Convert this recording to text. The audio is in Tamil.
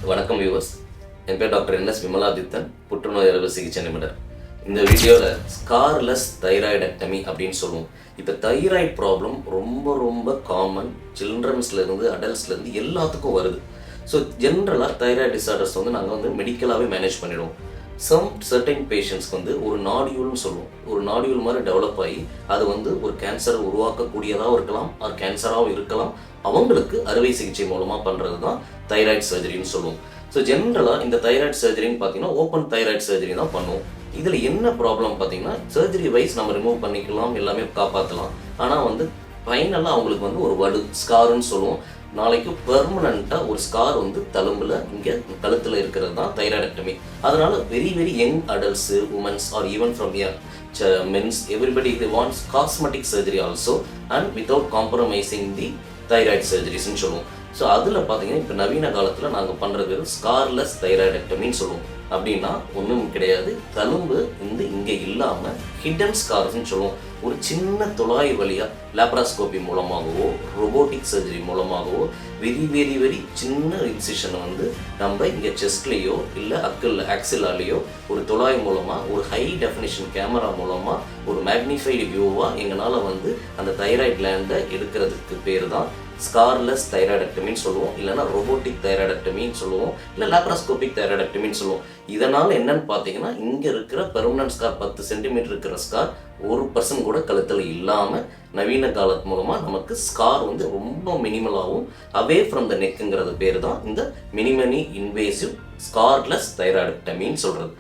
வணக்கம் வியூவர்ஸ். என் பேர் டாக்டர் என்எஸ் விமலாதித்தன், புற்றுநோய் அறுவை சிகிச்சை நிபுணர். இந்த வீடியோவில் ஸ்கார்லெஸ் தைராய்டெக்டமி அப்படின்னு சொல்லுவோம். இப்போ தைராய்டு ப்ராப்ளம் ரொம்ப ரொம்ப காமன், சில்ட்ரன்ஸ்லேருந்து அடல்ட்ஸ்லேருந்து எல்லாத்துக்கும் வருது. ஸோ ஜென்ரலாக தைராய்டு டிசார்டர்ஸ் நாங்கள் மெடிக்கலாகவே மேனேஜ் பண்ணிடுவோம். சர்டைன் பேஷண்ட்ஸ்க்கு ஒரு நாடியூல்னு சொல்லுவோம். ஒரு நாடியூல் மாதிரி டெவலப் ஆகி அது ஒரு கேன்சரை உருவாக்கக்கூடியதாகவும் இருக்கலாம், அது கேன்சராகவும் இருக்கலாம். அவங்களுக்கு அறுவை சிகிச்சை மூலமாக பண்ணுறது தான் தைராய்டு சர்ஜரின்னு சொல்லுவோம். ஸோ ஜென்ரலாக இந்த தைராய்டு சர்ஜரின்னு பார்த்தீங்கன்னா ஓப்பன் தைராய்டு சர்ஜரி தான் பண்ணுவோம். இதில் என்ன ப்ராப்ளம் பார்த்தீங்கன்னா, சர்ஜரி வைஸ் நம்ம ரிமூவ் பண்ணிக்கலாம், எல்லாமே காப்பாற்றலாம். ஆனால் ஃபைனலாக அவங்களுக்கு ஒரு வடு ஸ்காருன்னு சொல்லுவோம். நாளைக்கு பெர்மனண்ட்டாக ஒரு ஸ்கார் தழும்பில் இங்கே கழுத்தில் இருக்கிறது தான் தைராய்டெக்டமி. அதனால very very young adults, womens are even from mens, everybody they wants cosmetic surgery also and without compromising the thyroid surgeries ன்னு சொல்லுவோம். ஸோ அதில் பார்த்தீங்கன்னா இப்போ நவீன காலத்தில் நாங்கள் பண்ணுறது ஸ்கார்லெஸ் தைராய்டெக்டமின்னு சொல்லுவோம். அப்படின்னா ஒன்றும் கிடையாது, தழும்பு இங்கே இல்லாமல் ஹிடன் ஸ்கார்ஸ்ன்னு சொல்லுவோம். ஒரு சின்ன துளாய் வழியாக லேப்ராஸ்கோபி மூலமாகவோ ரோபோட்டிக் சர்ஜரி மூலமாகவோ வெரி வெரி வெரி சின்ன இன்சிஷனை நம்ம இங்கே செஸ்ட்லேயோ இல்லை ஆக்சிலாலேயோ ஒரு துளாய் மூலமாக ஒரு ஹை டெஃபினிஷன் கேமரா மூலமாக ஒரு மேக்னிஃபைடு வியூவாக எங்களால் அந்த தைராய்டு கிளாண்டை எடுக்கிறதுக்கு பேர் தான் ஸ்கார்லெஸ் தைராய்டெக்டமின்னு சொல்லுவோம். இல்லைனா ரோபோட்டிக் தைராய்டெக்டமின்னு சொல்லுவோம், இல்லை லேப்ராஸ்கோபிக் தைராய்டெக்டமின்னு சொல்லுவோம். இதனால் என்னன்னு பார்த்தீங்கன்னா, இங்கே இருக்கிற பெர்மனன்ட் ஸ்கார் 10 சென்டிமீட்டர் இருக்கிற ஸ்கார் 1% கூட கழுத்தில் இல்லாமல் நவீன காலத்து மூலமாக நமக்கு ஸ்கார் ரொம்ப மினிமலாகவும் அவே ஃப்ரம் த நெக்குங்கிறது பேர் தான் இந்த மினிமலி இன்வேசிவ் ஸ்கார்லெஸ் தைராய்டெக்டமின்னு சொல்கிறது.